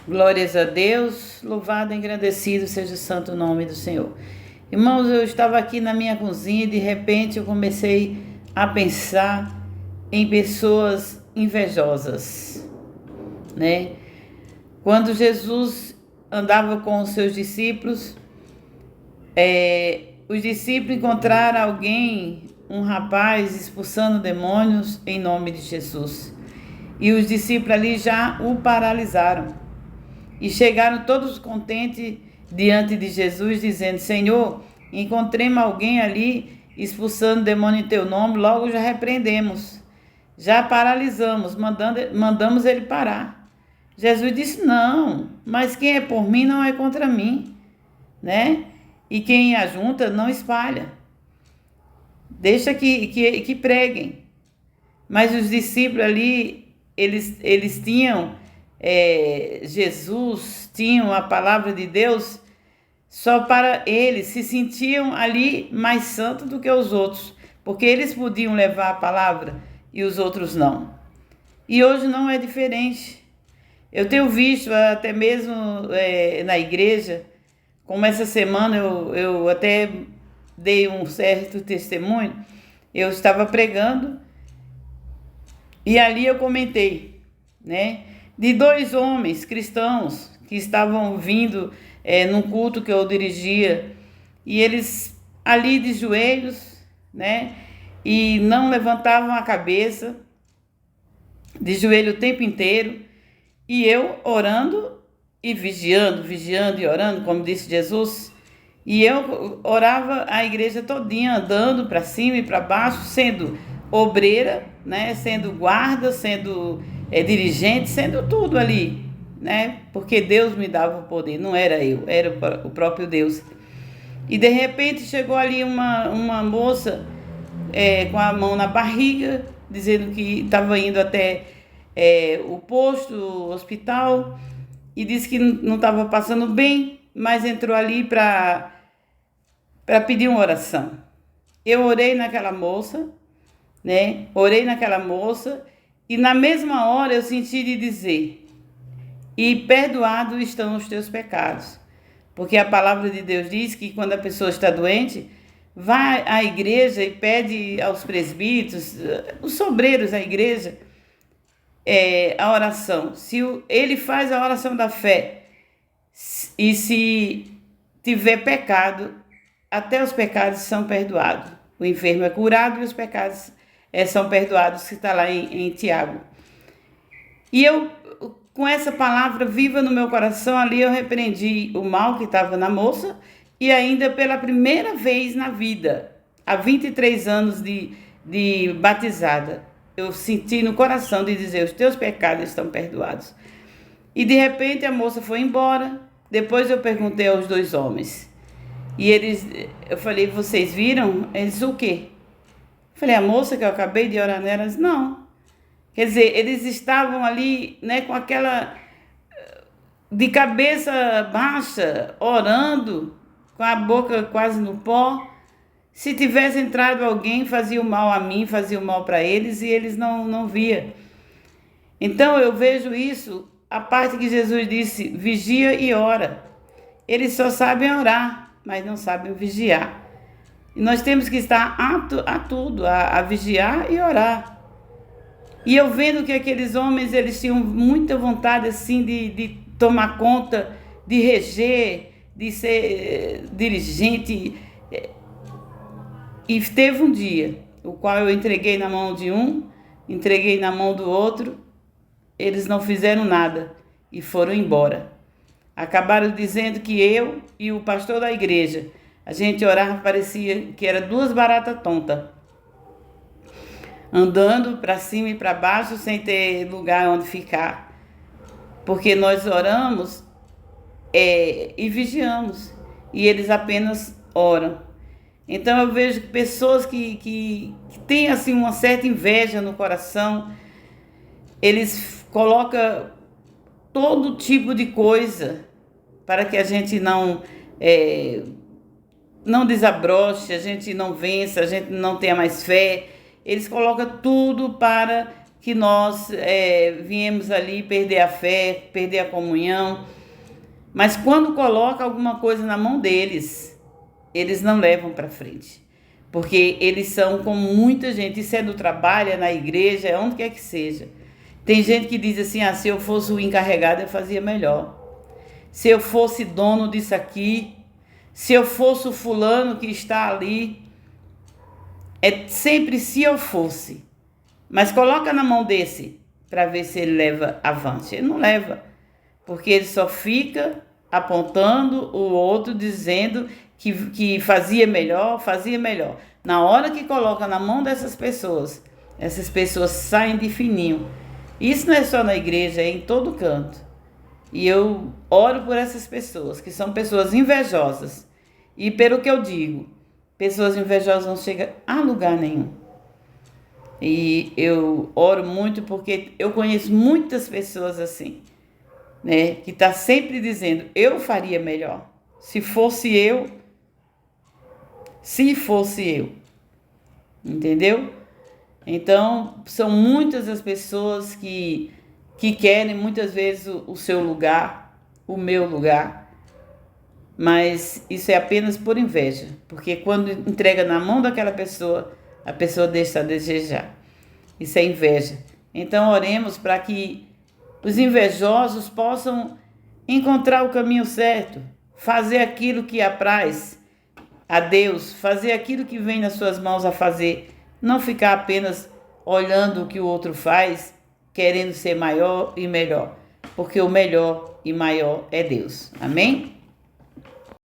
Glórias a Deus, louvado e engrandecido seja o santo nome do Senhor. Irmãos, eu estava aqui na minha cozinha e de repente eu comecei a pensar em pessoas invejosas, né? Quando Jesus andava com os seus discípulos, os discípulos encontraram alguém, um rapaz expulsando demônios em nome de Jesus. E os discípulos ali já o paralisaram. E chegaram todos contentes diante de Jesus, dizendo: Senhor, encontremos alguém ali expulsando demônio em teu nome, logo já repreendemos, já paralisamos, mandamos ele parar. Jesus disse: não, mas quem é por mim não é contra mim, né? E quem ajunta não espalha. Deixa que preguem. Mas os discípulos ali, eles tinham Jesus, tinham a palavra de Deus só para eles, se sentiam ali mais santos do que os outros, porque eles podiam levar a palavra e os outros não. E hoje não é diferente. Eu tenho visto até mesmo na igreja, como essa semana eu até dei um certo testemunho, eu estava pregando e ali eu comentei, né, de dois homens cristãos que estavam vindo num culto que eu dirigia, e eles ali de joelhos, né, e não levantavam a cabeça, de joelho o tempo inteiro, e eu orando e vigiando e orando, como disse Jesus. E eu orava a igreja todinha, andando para cima e para baixo, sendo obreira, né, sendo guarda, sendo dirigente, sendo tudo ali, né, porque Deus me dava o poder, não era eu, era o próprio Deus. E de repente chegou ali uma moça com a mão na barriga, dizendo que estava indo até o posto, o hospital, e disse que não estava passando bem, mas entrou ali para pedir uma oração. Eu orei naquela moça, né? Orei naquela moça, e na mesma hora eu senti de dizer: e perdoados estão os teus pecados. Porque a palavra de Deus diz que quando a pessoa está doente, vai à igreja e pede aos presbíteros, os sobreiros da igreja, a oração. Se ele faz a oração da fé, e se tiver pecado, até os pecados são perdoados. O enfermo é curado e os pecados são perdoados, que está lá em Tiago. E eu, com essa palavra viva no meu coração, ali eu repreendi o mal que estava na moça, e ainda pela primeira vez na vida, há 23 anos de batizada, eu senti no coração de dizer: os teus pecados estão perdoados. E de repente a moça foi embora. Depois eu perguntei aos dois homens, e eu falei: vocês viram? Eles: o quê? Eu falei: a moça que eu acabei de orar nela. Eles: não. Quer dizer, eles estavam ali, né, com aquela, de cabeça baixa, orando, com a boca quase no pó. Se tivesse entrado alguém, fazia o mal a mim, fazia o mal para eles, e eles não viam. Então eu vejo isso, a parte que Jesus disse: vigia e ora. Eles só sabem orar, mas não sabem vigiar. E nós temos que estar a tudo, a vigiar e orar. E eu vendo que aqueles homens, eles tinham muita vontade assim de tomar conta, de reger, de ser dirigente. E teve um dia, o qual eu entreguei na mão de um, entreguei na mão do outro, eles não fizeram nada e foram embora. Acabaram dizendo que eu e o pastor da igreja, a gente orava, parecia que era duas baratas tontas, andando para cima e para baixo sem ter lugar onde ficar. Porque nós oramos e vigiamos, e eles apenas oram. Então eu vejo pessoas que têm assim uma certa inveja no coração. Eles colocam todo tipo de coisa para que a gente não desabroche, a gente não vença, a gente não tenha mais fé. Eles colocam tudo para que nós viemos ali perder a fé, perder a comunhão. Mas quando coloca alguma coisa na mão deles, eles não levam para frente. Porque eles são como muita gente, isso é do trabalho, é na igreja, é onde quer que seja. Tem gente que diz assim, se eu fosse o encarregado eu fazia melhor. Se eu fosse dono disso aqui, se eu fosse o fulano que está ali, é sempre se eu fosse. Mas coloca na mão desse para ver se ele leva avante. Ele não leva, porque ele só fica apontando o outro, dizendo que fazia melhor. Na hora que coloca na mão dessas pessoas, essas pessoas saem de fininho. Isso não é só na igreja, é em todo canto. E eu oro por essas pessoas, que são pessoas invejosas. E pelo que eu digo, pessoas invejosas não chegam a lugar nenhum. E eu oro muito porque eu conheço muitas pessoas assim, né? Que tá sempre dizendo, eu faria melhor. Se fosse eu. Entendeu? Então, são muitas as pessoas que querem muitas vezes o seu lugar, o meu lugar, mas isso é apenas por inveja, porque quando entrega na mão daquela pessoa, a pessoa deixa a desejar. Isso é inveja. Então, oremos para que os invejosos possam encontrar o caminho certo, fazer aquilo que apraz a Deus, fazer aquilo que vem nas suas mãos a fazer, não ficar apenas olhando o que o outro faz, querendo ser maior e melhor, porque o melhor e maior é Deus. Amém?